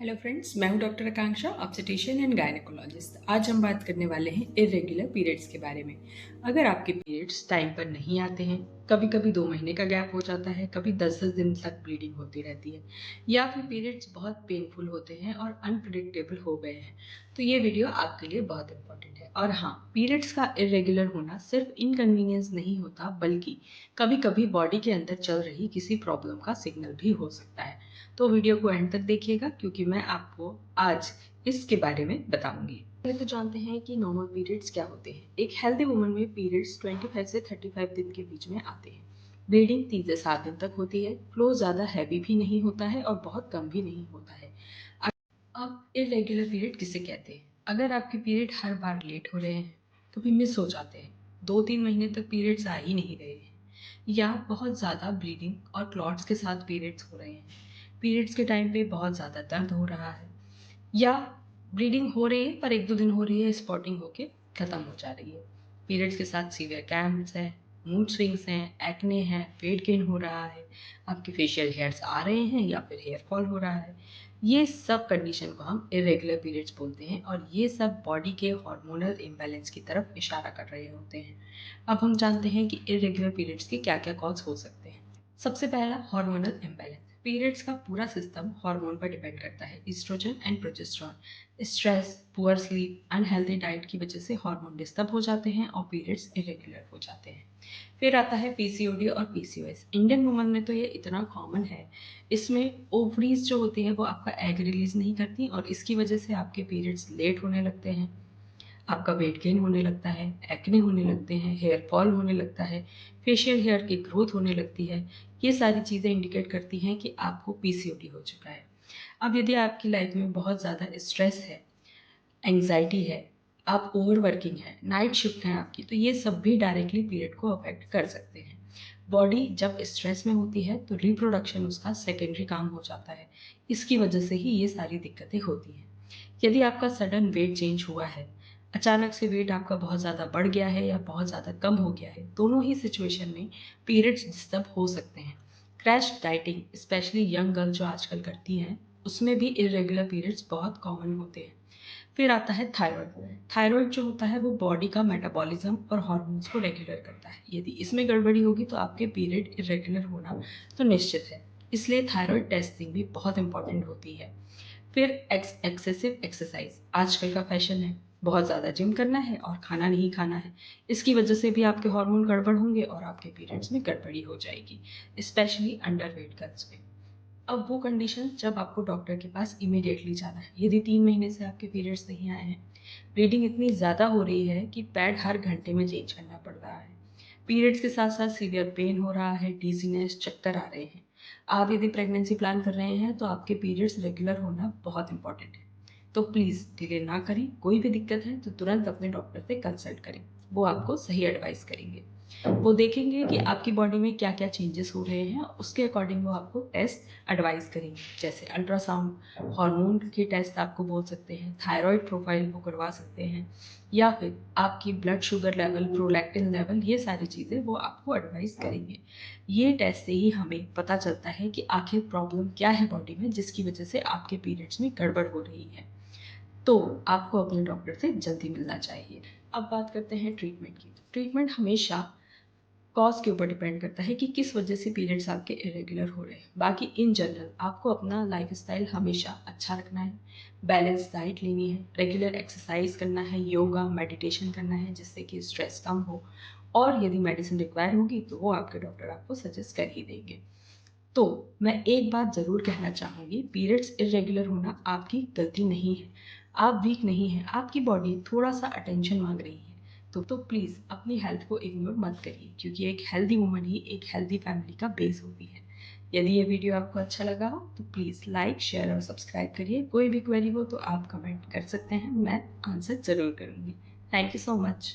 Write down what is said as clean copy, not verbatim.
Hello friends, मैं हूं doctor Akanksha, obstetrician and gynaecologist. आज हम बात करने वाले हैं इरेगुलर पीरियड्स के बारे में। अगर आपके पीरियड्स टाइम पर नहीं आते हैं, कभी कभी 2 महीने का गैप हो जाता है, कभी 10-10 दिन तक ब्लीडिंग होती रहती है, या फिर पीरियड्स बहुत पेनफुल होते हैं और अनप्रिडिक्टेबल हो गए हैं, तो ये वीडियो आपके लिए बहुत इंपॉर्टेंट है। और हाँ, पीरियड्स का इरेगुलर होना सिर्फ इनकन्वीनियंस नहीं होता, बल्कि कभी कभी बॉडी के अंदर चल रही किसी प्रॉब्लम का सिग्नल भी हो सकता है। तो वीडियो को एंड तक देखिएगा, क्योंकि मैं आपको आज इसके बारे में बताऊंगी। पहले तो जानते हैं कि नॉर्मल पीरियड्स क्या होते हैं। एक हेल्दी वुमन में पीरियड्स 25 से 35 दिन के बीच में आते हैं। ब्लीडिंग 3 से 7 दिन तक होती है। फ्लो ज़्यादा हैवी भी नहीं होता है और बहुत कम भी नहीं होता है। अब इरेगुलर पीरियड किसे कहते हैं? अगर आपके पीरियड हर बार लेट हो रहे हैं, कभी मिस हो जाते हैं, 2-3 महीने तक पीरियड्स आ ही नहीं रहे हैं, या बहुत ज़्यादा ब्लीडिंग और क्लॉट्स के साथ पीरियड्स हो रहे हैं, पीरियड्स के टाइम पे बहुत ज़्यादा दर्द हो रहा है, या ब्लीडिंग हो रही है पर 1-2 दिन हो रही है, स्पॉटिंग होके ख़त्म हो जा रही है, पीरियड्स के साथ सीवियर क्रैम्प्स हैं, मूड स्विंग्स हैं, एक्ने हैं, वेट गेन हो रहा है, आपके फेशियल हेयर्स आ रहे हैं या फिर हेयर फॉल हो रहा है, ये सब कंडीशन को हम इरेगुलर पीरियड्स बोलते हैं। और ये सब बॉडी के हार्मोनल इम्बैलेंस की तरफ इशारा कर रहे होते हैं। अब हम जानते हैं कि इरेगुलर पीरियड्स के क्या क्या कॉज हो सकते हैं। सबसे पहला, हार्मोनल इम्बैलेंस। पीरियड्स का पूरा सिस्टम हार्मोन पर डिपेंड करता है, estrogen and progesterone. Stress, poor sleep, unhealthy diet की वजह से हार्मोन डिस्टर्ब हो जाते हैं और पीरियड्स इरेगुलर हो जाते हैं। फिर आता है पीसीओडी और पीसीओएस। इंडियन वुमन में तो ये इतना कॉमन है। इसमें ओवरीज जो होती है वो आपका एग रिलीज नहीं करती और इसकी वजह से आपके पीरियड्स लेट होने लगते हैं, आपका वेट गेन होने लगता है, एक्ने होने लगते हैं, हेयर फॉल होने लगता है, फेशियल हेयर की ग्रोथ होने लगती है। ये सारी चीज़ें इंडिकेट करती हैं कि आपको पीसीओडी हो चुका है। अब यदि आपकी लाइफ में बहुत ज़्यादा स्ट्रेस है, एंग्जाइटी है, आप ओवर वर्किंग है, नाइट शिफ्ट है आपकी, तो ये सब भी डायरेक्टली पीरियड को अफेक्ट कर सकते हैं। बॉडी जब स्ट्रेस में होती है तो रिप्रोडक्शन उसका सेकेंडरी काम हो जाता है। इसकी वजह से ही ये सारी दिक्कतें होती हैं। यदि आपका सडन वेट चेंज हुआ है, अचानक से वेट आपका बहुत ज़्यादा बढ़ गया है या बहुत ज़्यादा कम हो गया है, दोनों ही सिचुएशन में पीरियड्स डिस्टर्ब हो सकते हैं। Crash dieting specially young girl जो आजकल करती हैं, उसमें भी इरेगुलर पीरियड्स बहुत कॉमन होते हैं। फिर आता है थायराइड। थायराइड जो होता है वो बॉडी का मेटाबॉलिज्म और हार्मोन्स को रेगुलर करता है। यदि इसमें गड़बड़ी होगी तो आपके पीरियड इरेगुलर होना तो निश्चित है। इसलिए थायराइड टेस्टिंग भी बहुत इंपॉर्टेंट होती है। फिर एक्सेसिव एक्सरसाइज आजकल का फैशन है, बहुत ज़्यादा जिम करना है और खाना नहीं खाना है। इसकी वजह से भी आपके हार्मोन गड़बड़ होंगे और आपके पीरियड्स में गड़बड़ी हो जाएगी, स्पेशली अंडर वेट गर्ल्स में। अब वो कंडीशन जब आपको डॉक्टर के पास इमीडिएटली जाना है। यदि 3 महीने से आपके पीरियड्स नहीं आए हैं, ब्लीडिंग इतनी ज़्यादा हो रही है कि पैड हर घंटे में चेंज करना पड़ रहा है, पीरियड्स के साथ साथ सीवियर पेन हो रहा है, डिजीनेस, चक्कर आ रहे हैं, आप यदि प्रेगनेंसी प्लान कर रहे हैं, तो आपके पीरियड्स रेगुलर होना बहुत इंपॉर्टेंट है। तो प्लीज़ डिले ना करें। कोई भी दिक्कत है तो तुरंत अपने डॉक्टर से कंसल्ट करें, वो आपको सही एडवाइस करेंगे। वो देखेंगे कि आपकी बॉडी में क्या क्या चेंजेस हो रहे हैं, उसके अकॉर्डिंग वो आपको टेस्ट एडवाइस करेंगे, जैसे अल्ट्रासाउंड, हार्मोन के टेस्ट आपको बोल सकते हैं, थायराइड प्रोफाइल वो करवा सकते हैं, या फिर आपकी blood sugar level, prolactin level, ये सारी चीज़ें वो आपको एडवाइस करेंगे। ये टेस्ट से ही हमें पता चलता है कि आखिर प्रॉब्लम क्या है बॉडी में, जिसकी वजह से आपके पीरियड्स में गड़बड़ हो रही है। तो आपको अपने डॉक्टर से जल्दी मिलना चाहिए। अब बात करते हैं ट्रीटमेंट की। ट्रीटमेंट हमेशा कॉज के ऊपर डिपेंड करता है कि किस वजह से पीरियड्स आपके इरेगुलर हो रहे हैं। बाकी इन जनरल आपको अपना लाइफस्टाइल हमेशा अच्छा रखना है, बैलेंस डाइट लेनी है, रेगुलर एक्सरसाइज करना है, योगा मेडिटेशन करना है, जिससे कि स्ट्रेस कम हो, और यदि मेडिसिन रिक्वायर होगी तो वो आपके डॉक्टर आपको सजेस्ट कर ही देंगे। तो मैं एक बात ज़रूर कहना चाहूँगी, पीरियड्स इरेगुलर होना आपकी गलती नहीं है, आप वीक नहीं हैं, आपकी बॉडी थोड़ा सा अटेंशन मांग रही है। तो प्लीज़ अपनी हेल्थ को इग्नोर मत करिए, क्योंकि एक हेल्दी वुमन ही एक हेल्दी फैमिली का बेस होती है। यदि ये वीडियो आपको अच्छा लगा हो तो प्लीज़ लाइक, शेयर और सब्सक्राइब करिए। कोई भी क्वेरी हो तो आप कमेंट कर सकते हैं, मैं आंसर ज़रूर करूँगी। Thank you so much.